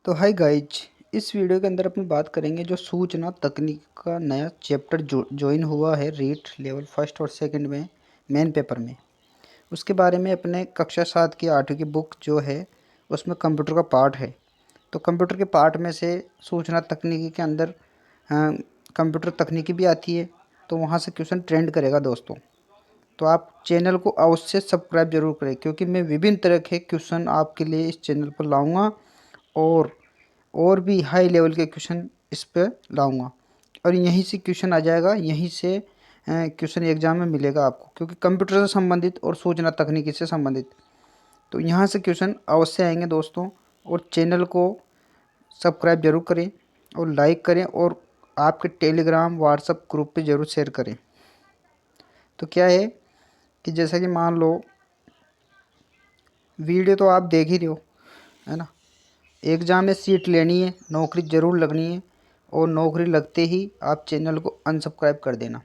तो hi guys, इस video के अंदर अपनी बात करेंगे जो सूचना तकनीक का नया चैप्टर ज्वाइन हुआ है रीट लेवल फर्स्ट और सेकंड में मेन पेपर में। उसके बारे में अपने कक्षा 7 की 8वीं की बुक जो है उसमें कंप्यूटर का पार्ट है। तो कंप्यूटर के पार्ट में से सूचना तकनीकी के अंदर कंप्यूटर तकनीकी भी आती है, तो वहाँ से क्वेश्चन ट्रेंड करेगा दोस्तों। तो आप चैनल को अवश्य सब्सक्राइब जरूर करें, क्योंकि मैं विभिन्न तरह के क्वेश्चन आपके लिए इस चैनल पर लाऊंगा और भी हाई लेवल के क्वेश्चन इस पर लाऊंगा। और यहीं से क्वेश्चन आ जाएगा, यहीं से क्वेश्चन एग्जाम में मिलेगा आपको, क्योंकि कंप्यूटर से संबंधित और सूचना तकनीकी से संबंधित तो यहाँ से क्वेश्चन अवश्य आएंगे दोस्तों। और चैनल को सब्सक्राइब जरूर करें और लाइक करें और आपके टेलीग्राम व्हाट्सएप ग्रुप पे ज़रूर शेयर करें। तो क्या है कि जैसा कि मान लो वीडियो तो आप देख ही रहे हो, है ना। एग्ज़ाम में सीट लेनी है, नौकरी ज़रूर लगनी है, और नौकरी लगते ही आप चैनल को अनसब्सक्राइब कर देना,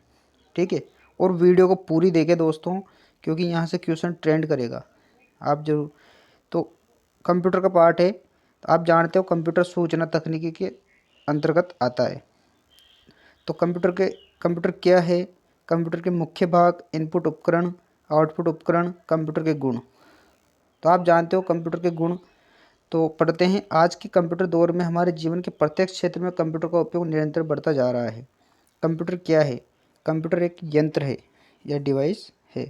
ठीक है। और वीडियो को पूरी देखें दोस्तों, क्योंकि यहाँ से क्वेश्चन ट्रेंड करेगा आप जरूर। तो कंप्यूटर का पार्ट है, तो आप जानते हो कंप्यूटर सूचना तकनीकी के अंतर्गत आता है। तो कंप्यूटर क्या है? कंप्यूटर के मुख्य भाग, इनपुट उपकरण, आउटपुट उपकरण, कंप्यूटर के गुण। तो आप जानते हो कंप्यूटर के गुण। तो पढ़ते हैं। आज के कंप्यूटर दौर में हमारे जीवन के प्रत्येक क्षेत्र में कंप्यूटर का उपयोग निरंतर बढ़ता जा रहा है। कंप्यूटर क्या है? कंप्यूटर एक यंत्र है या डिवाइस है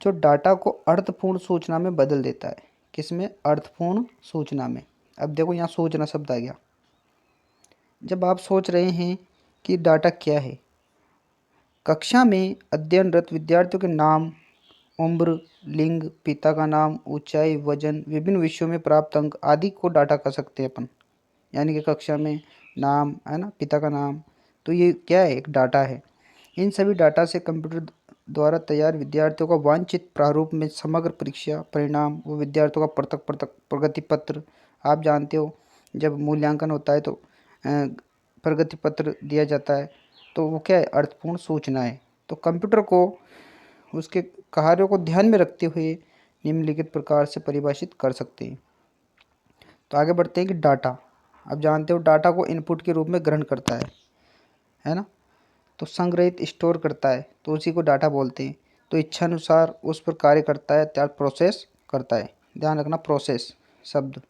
जो डाटा को अर्थपूर्ण सूचना में बदल देता है। किसमें? अर्थपूर्ण सूचना में। अब देखो यहाँ सूचना शब्द आ गया। जब आप सोच रहे हैं कि डाटा क्या है, कक्षा में अध्ययनरत विद्यार्थियों के नाम, उम्र, लिंग, पिता का नाम, ऊंचाई, वजन, विभिन्न विषयों में प्राप्त अंक आदि को डाटा कर सकते हैं अपन। यानी कि कक्षा में नाम है ना, पिता का नाम, तो ये क्या है? एक डाटा है। इन सभी डाटा से कंप्यूटर द्वारा तैयार विद्यार्थियों का वांछित प्रारूप में समग्र परीक्षा परिणाम व विद्यार्थियों का पृथक पृथक प्रगति पत्र। आप जानते हो जब मूल्यांकन होता है तो प्रगति पत्र दिया जाता है, तो वो क्या है? अर्थपूर्ण सूचना है। तो कंप्यूटर को उसके कार्यों को ध्यान में रखते हुए निम्नलिखित प्रकार से परिभाषित कर सकते हैं। तो आगे बढ़ते हैं कि डाटा। अब जानते हो डाटा को इनपुट के रूप में ग्रहण करता है ना। तो संग्रहित स्टोर करता है, तो उसी को डाटा बोलते हैं। तो इच्छानुसार उस पर कार्य करता है, त्याग प्रोसेस करता है। ध्यान रखना, प्रोसेस शब्द।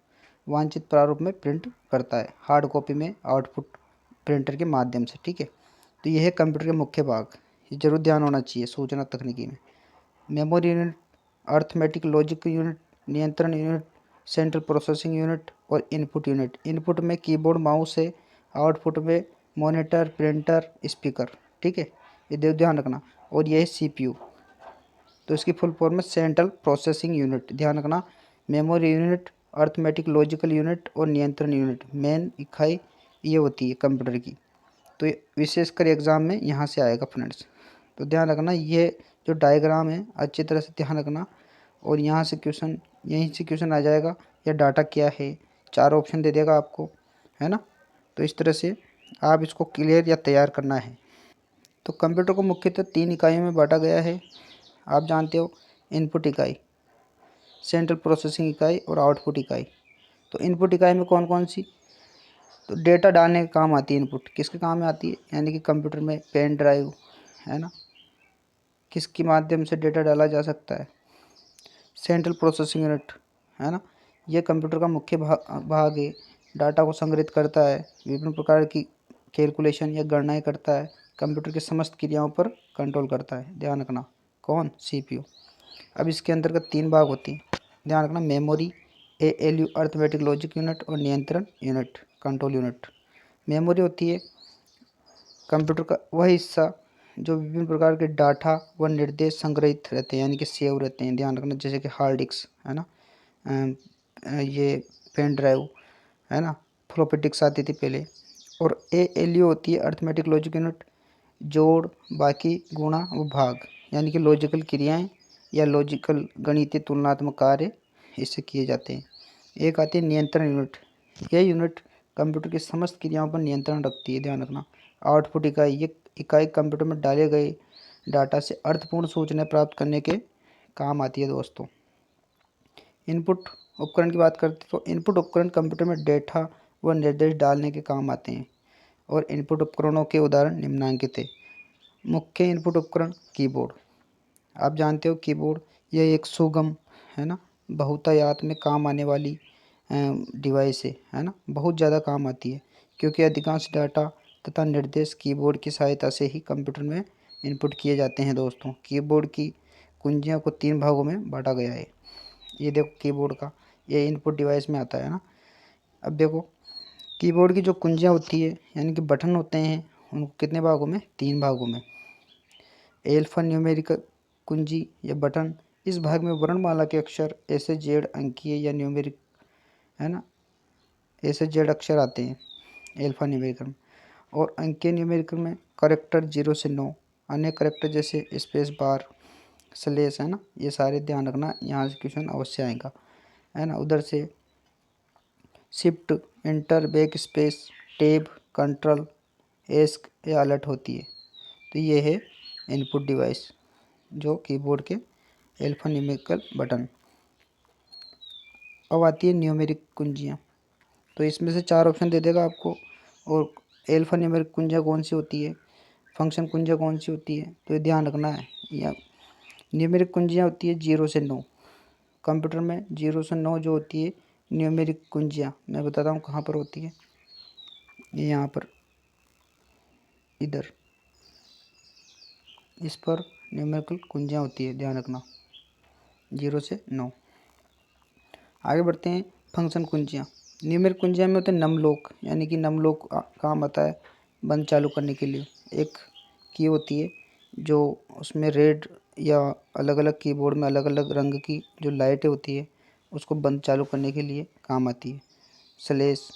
वांछित प्रारूप में प्रिंट करता है, हार्ड कॉपी में, आउटपुट प्रिंटर के माध्यम से, ठीक है। तो यह है कंप्यूटर के मुख्य भाग, ये जरूर ध्यान होना चाहिए सूचना तकनीकी में। Memory unit, arithmetic logic unit, नियंत्रण यूनिट, सेंट्रल प्रोसेसिंग यूनिट और इनपुट यूनिट। इनपुट में कीबोर्ड माउस है, आउटपुट में मॉनिटर, प्रिंटर, स्पीकर, ठीक है। ये ध्यान रखना। और यह है सीपीयू, तो इसकी फुल फॉर्म है सेंट्रल प्रोसेसिंग यूनिट। ध्यान रखना, memory unit, arithmetic logical unit और नियंत्रण यूनिट मेन इकाई ये होती है कंप्यूटर की। तो ये विशेषकर एग्जाम में यहाँ से आएगा फ्रेंड्स। तो ध्यान रखना, ये जो डायग्राम है अच्छी तरह से ध्यान रखना। और यहाँ से क्वेश्चन, यहीं से क्वेश्चन आ जाएगा, या डाटा क्या है, 4 ऑप्शन दे देगा आपको, है ना। तो इस तरह से आप इसको क्लियर या तैयार करना है। तो कंप्यूटर को मुख्यतः 3 इकाइयों में बांटा गया है। आप जानते हो, इनपुट इकाई, सेंट्रल प्रोसेसिंग इकाई और आउटपुट इकाई। तो इनपुट इकाई में कौन कौन सी? तो डेटा डालने के काम आती है। इनपुट किसके काम में आती है? यानी कि कंप्यूटर में पेन ड्राइव, है ना, किसके माध्यम से डेटा डाला जा सकता है? सेंट्रल प्रोसेसिंग यूनिट, है ना, यह कंप्यूटर का मुख्य भाग है। डाटा को संग्रहित करता है, विभिन्न प्रकार की कैलकुलेशन या गणनाएं करता है, कंप्यूटर की समस्त क्रियाओं पर कंट्रोल करता है। ध्यान रखना, कौन? सीपीयू। अब इसके अंतर्गत 3 भाग होते हैं। ध्यान रखना, memory, ALU arithmetic logic unit और नियंत्रण यूनिट कंट्रोल यूनिट। मेमोरी होती है कंप्यूटर का वह हिस्सा जो विभिन्न प्रकार के डाटा व निर्देश संग्रहित रहते हैं, यानी कि सेव रहते हैं। ध्यान रखना, जैसे कि हार्ड डिस्क, है ना, ये पेन ड्राइव, है ना, फ्लॉपी डिस्क आती थी पहले। और एएलयू होती है अर्थमेटिक लॉजिक यूनिट, जोड़, बाकी, गुणा व भाग, यानी कि लॉजिकल क्रियाएं या लॉजिकल गणितीय तुलनात्मक कार्य इससे किए जाते हैं। एक आती है नियंत्रण यूनिट। यह यूनिट कंप्यूटर की समस्त क्रियाओं पर नियंत्रण रखती है। ध्यान रखना, आउटपुट इकाई, ये इकाई कंप्यूटर में डाले गए डाटा से अर्थपूर्ण सूचनाएं प्राप्त करने के काम आती है दोस्तों। इनपुट उपकरण की बात करते हैं तो इनपुट उपकरण कंप्यूटर में डेटा व निर्देश डालने के काम आते हैं और इनपुट उपकरणों के उदाहरण निम्नलिखित हैं। मुख्य इनपुट उपकरण कीबोर्ड, आप जानते हो कीबोर्ड यह एक सुगम है ना बहुतायत में काम आने वाली डिवाइस है ना, बहुत ज़्यादा काम आती है क्योंकि अधिकांश डाटा तथा निर्देश कीबोर्ड की सहायता से ही कंप्यूटर में इनपुट किए जाते हैं। दोस्तों, कीबोर्ड की कुंजियों को 3 भागों में बांटा गया है। ये देखो कीबोर्ड का, ये इनपुट डिवाइस में आता है ना। अब देखो कीबोर्ड की जो कुंजियाँ होती है यानी कि बटन होते हैं, उनको कितने भागों में, 3 भागों में। एल्फा न्यूमेरिक कुंजी या बटन, इस भाग में वर्णमाला के अक्षर ऐसे जेड अंकीय या न्यूमेरिक है ना, ऐसे जेड अक्षर आते हैं एल्फा न्यूमेरिकल में। और अंकीय न्यूमेरिकल में करेक्टर 0 से 9, अन्य करेक्टर जैसे स्पेस बार, स्लेश है ना, ये सारे ध्यान रखना, यहाँ से क्वेश्चन अवश्य आएगा है ना। उधर से shift, inter, back space, tab, control, ask या अलर्ट होती है। तो ये है इनपुट डिवाइस जो कीबोर्ड के एल्फा न्यूमेरिकल बटन। अब आती है न्यूमेरिक कुंजियाँ, तो इसमें से 4 ऑप्शन दे देगा आपको। और एल्फा न्यूमेरिक कुंजियाँ कौन सी होती है, फंक्शन कुंजियाँ कौन सी होती है, तो ये ध्यान रखना है। या न्यूमेरिक कुंजियाँ होती है 0 से 9, कंप्यूटर में 0 से 9 जो होती है न्यूमेरिक कुंजियाँ, मैं बताता हूँ कहाँ पर होती है। ये यहाँ पर, इधर इस पर न्यूमेरिकल कुंजियाँ होती है, ध्यान रखना 0 से 9। आगे बढ़ते हैं, फंक्शन कुंजियाँ। न्यूमेरिक कुंजियाँ में होते हैं नम लॉक, यानी कि नम लॉक काम आता है बंद चालू करने के लिए। एक की होती है जो उसमें रेड या अलग अलग कीबोर्ड में अलग अलग रंग की जो लाइटें होती है उसको बंद चालू करने के लिए काम आती है। स्लेश,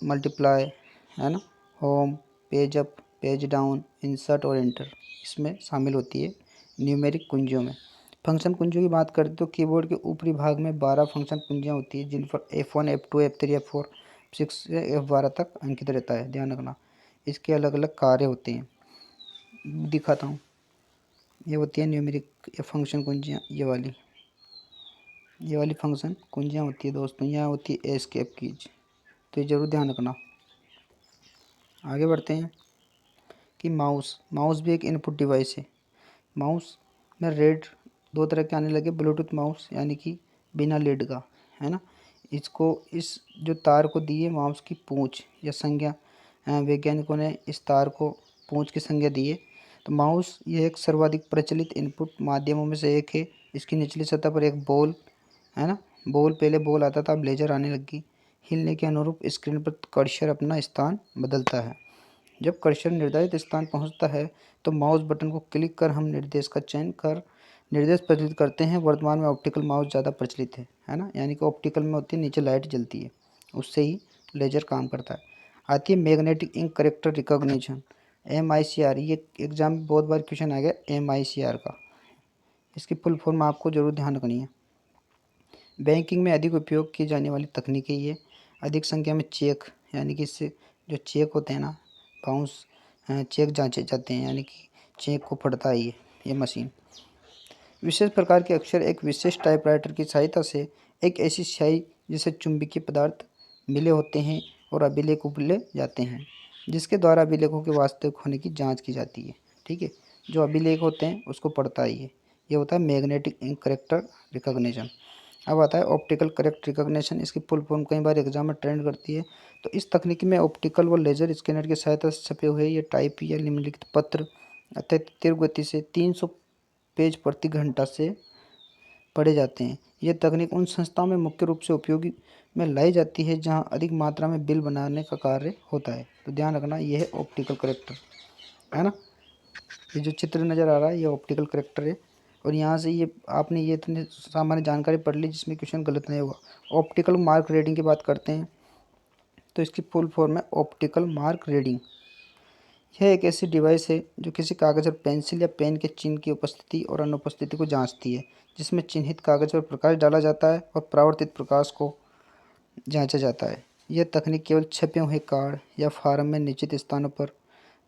मल्टीप्लाई है ना, home, page up, page down, insert और एंटर इसमें शामिल होती है न्यूमेरिक कुंजियों में। फंक्शन कुंजियों की बात करें तो कीबोर्ड के ऊपरी भाग में 12 फंक्शन कुंजियाँ होती है जिन पर F1, F2, F3, F4, 6 से F12 तक अंकित रहता है, ध्यान रखना। इसके अलग अलग कार्य होते हैं, दिखाता हूँ। ये होती है न्यूमेरिक या फंक्शन कुंजियाँ, ये वाली फंक्शन कुंजियाँ होती है दोस्तों। यहाँ होती है एस्केप कीज, तो ये जरूर ध्यान रखना। आगे बढ़ते हैं कि माउस भी एक इनपुट डिवाइस है। माउस में रेड 2 तरह के आने लगे, ब्लूटूथ माउस यानी कि बिना लीड का है ना। इसको इस जो तार को दी है माउस की पूंछ या संज्ञा, वैज्ञानिकों ने इस तार को पूंछ की संज्ञा दी है। तो माउस ये एक सर्वाधिक प्रचलित इनपुट माध्यमों में से एक है। इसकी निचली सतह पर एक बॉल है ना, पहले बॉल आता था, अब लेजर आने लगी। हिलने के अनुरूप स्क्रीन पर कर्सर अपना स्थान बदलता है। जब कर्सर निर्धारित स्थान पहुंचता है तो माउस बटन को क्लिक कर हम निर्देश का चयन कर निर्देश प्रदर्शित करते हैं। वर्तमान में ऑप्टिकल माउस ज़्यादा प्रचलित है ना, यानी कि ऑप्टिकल में होती है, नीचे लाइट जलती है, उससे ही लेजर काम करता है। आती है magnetic ink character recognition, MICR। ये एग्जाम में बहुत बार क्वेश्चन आ गया MICR का, इसकी फुल फॉर्म आपको जरूर ध्यान रखनी है। बैंकिंग में अधिक उपयोग की जाने वाली तकनीक है ये। अधिक संख्या में चेक, यानी कि इससे जो चेक होते हैं ना, बाउंस चेक जांचे जाते हैं, यानी कि चेक को पढ़ता है ये मशीन। विशेष प्रकार के अक्षर एक विशेष टाइपराइटर की सहायता से एक ऐसी स्याही जिसे चुंबकीय पदार्थ मिले होते हैं और अभिलेख उबले जाते हैं, जिसके द्वारा अभिलेखों के वास्तविक होने की जांच की जाती है। ठीक है, जो अभिलेख होते हैं उसको पढ़ता है ये होता है मैग्नेटिक इंक करेक्टर रिकॉग्निशन। अब आता है ऑप्टिकल करेक्ट रिकॉग्निशन, इसकी फुल फॉर्म कई बार एग्जाम में ट्रेंड करती है। तो इस तकनीक में ऑप्टिकल व लेजर स्कैनर की सहायता से छपे हुए ये टाइप या निम्नलिखित पत्र अत्यंत तीव्र गति से 300 पेज प्रति घंटा से पढ़े जाते हैं। यह तकनीक उन संस्थाओं में मुख्य रूप से उपयोगी में लाई जाती है जहां अधिक मात्रा में बिल बनाने का कार्य होता है। तो ध्यान रखना, यह है ऑप्टिकल करेक्टर है ना। ये जो चित्र नज़र आ रहा है ये ऑप्टिकल करेक्टर है। और यहाँ से ये आपने ये इतनी सामान्य जानकारी पढ़ ली जिसमें क्वेश्चन गलत नहीं होगा। ऑप्टिकल मार्क रीडिंग की बात करते हैं तो इसकी फुल फॉर्म है ऑप्टिकल मार्क रीडिंग। यह एक ऐसी डिवाइस है जो किसी कागज़ और पेंसिल या पेन के चिन्ह की उपस्थिति और अनुपस्थिति को जांचती है, जिसमें चिन्हित कागज़ पर प्रकाश डाला जाता है और परावर्तित प्रकाश को जांचा जाता है। यह तकनीक केवल छपे हुए कार्ड या फार्म में निश्चित स्थानों पर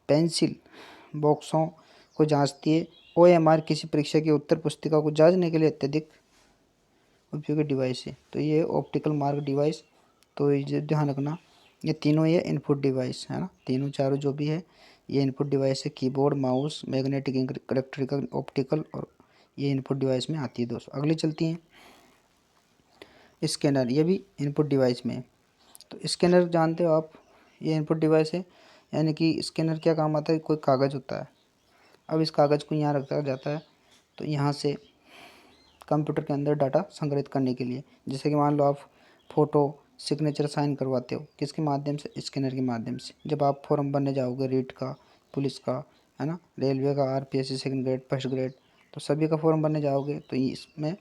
पेंसिल बॉक्सों को जांचती है। OMR किसी परीक्षा की उत्तर पुस्तिका को जांचने के लिए अत्यधिक उपयोगी डिवाइस है। तो ये ऑप्टिकल मार्क डिवाइस, तो ये ध्यान रखना, ये तीनों ये इनपुट डिवाइस है ना, तीनों चारों जो भी है ये इनपुट डिवाइस है। Keyboard, mouse, magnetic, electrical, optical, और ये इनपुट डिवाइस में आती है दोस्तों। अगली चलती हैं स्कैनर, ये भी इनपुट डिवाइस में है। तो स्कैनर जानते हो आप, ये इनपुट डिवाइस है, यानी कि स्कैनर क्या काम आता है, कोई कागज़ होता है, अब इस कागज़ को यहाँ रखा जाता है, तो यहाँ से कंप्यूटर के अंदर डाटा संग्रहित करने के लिए, जैसे कि मान लो आप फ़ोटो, सिग्नेचर, साइन करवाते हो, किसके माध्यम से, स्कैनर के माध्यम से। जब आप फॉर्म भरने जाओगे रीट का, पुलिस का, है ना, रेलवे का, RPSC second grade, first grade, तो सभी का फॉर्म भरने जाओगे तो इसमें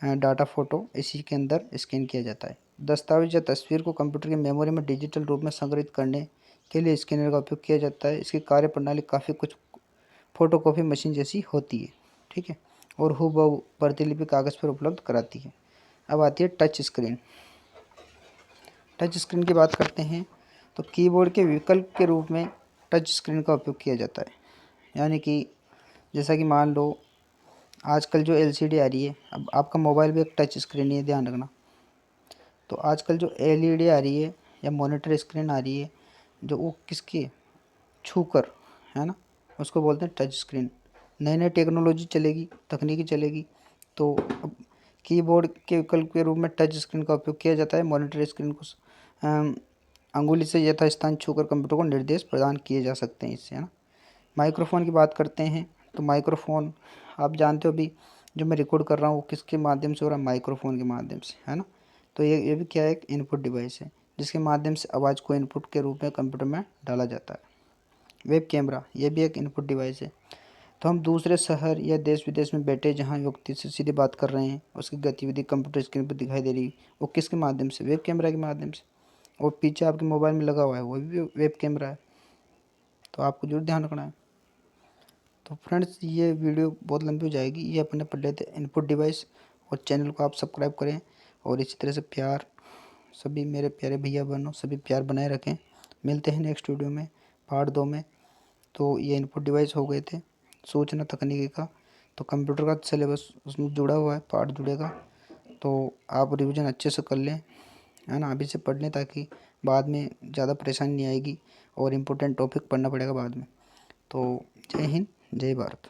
डाटा फ़ोटो इसी के अंदर स्कैन किया जाता है। दस्तावेज या तस्वीर को कंप्यूटर की मेमोरी में डिजिटल रूप में संग्रहित करने के लिए स्कैनर का उपयोग किया जाता है। इसकी कार्यप्रणाली काफ़ी कुछ फ़ोटोकॉपी मशीन जैसी होती है, ठीक है, और हूबहू प्रतिलिपि कागज़ पर उपलब्ध कराती है। अब आती है टच स्क्रीन। टच स्क्रीन की बात करते हैं तो कीबोर्ड के विकल्प के रूप में टच स्क्रीन का उपयोग किया जाता है। यानी कि जैसा कि मान लो आजकल जो एलसीडी आ रही है, अब आपका मोबाइल भी एक टच स्क्रीन ही है, ध्यान रखना। तो आजकल जो एलईडी आ रही है या मॉनिटर स्क्रीन आ रही है, जो वो किसकी छूकर, है ना, उसको बोलते हैं टच स्क्रीन। नई नई टेक्नोलॉजी चलेगी, तकनीकी चलेगी, तो अब कीबोर्ड के विकल्प के रूप में टच स्क्रीन का उपयोग किया जाता है। मॉनिटर स्क्रीन को अंगुली से यथास्थान छूकर कंप्यूटर को निर्देश प्रदान किए जा सकते हैं इससे, है ना। माइक्रोफ़ोन की बात करते हैं तो माइक्रोफ़ोन आप जानते हो, अभी जो मैं रिकॉर्ड कर रहा हूँ वो किसके माध्यम से हो रहा है, माइक्रोफ़ोन के माध्यम से, है ना। तो ये भी क्या है, एक इनपुट डिवाइस है जिसके माध्यम से आवाज़ को इनपुट के रूप में कंप्यूटर में डाला जाता है। वेब कैमरा, ये भी एक इनपुट डिवाइस है। तो हम दूसरे शहर या देश विदेश में बैठे जहाँ व्यक्ति से सीधे बात कर रहे हैं, उसकी गतिविधि कंप्यूटर स्क्रीन पर दिखाई दे रही है, वो किसके माध्यम से, वेब कैमरा के माध्यम से। और पीछे आपके मोबाइल में लगा हुआ है वो भी वेब कैमरा है, तो आपको जरूर ध्यान रखना है। तो फ्रेंड्स, ये वीडियो बहुत लंबी हो जाएगी, ये अपने पढ़ लेते हैं इनपुट डिवाइस। और चैनल को आप सब्सक्राइब करें और इसी तरह से प्यार, सभी मेरे प्यारे भैया बहनों, सभी प्यार बनाए रखें। मिलते हैं नेक्स्ट वीडियो में, पार्ट 2 में। तो ये इनपुट डिवाइस हो गए थे सूचना तकनीकी का। तो कंप्यूटर का सिलेबस उसमें जुड़ा हुआ है, पार्ट जुड़ेगा, तो आप रिवीजन अच्छे से कर लें, है ना, अभी से पढ़ लें, ताकि बाद में ज़्यादा परेशानी नहीं आएगी और इम्पोर्टेंट टॉपिक पढ़ना पड़ेगा बाद में। तो जय हिंद, जय भारत।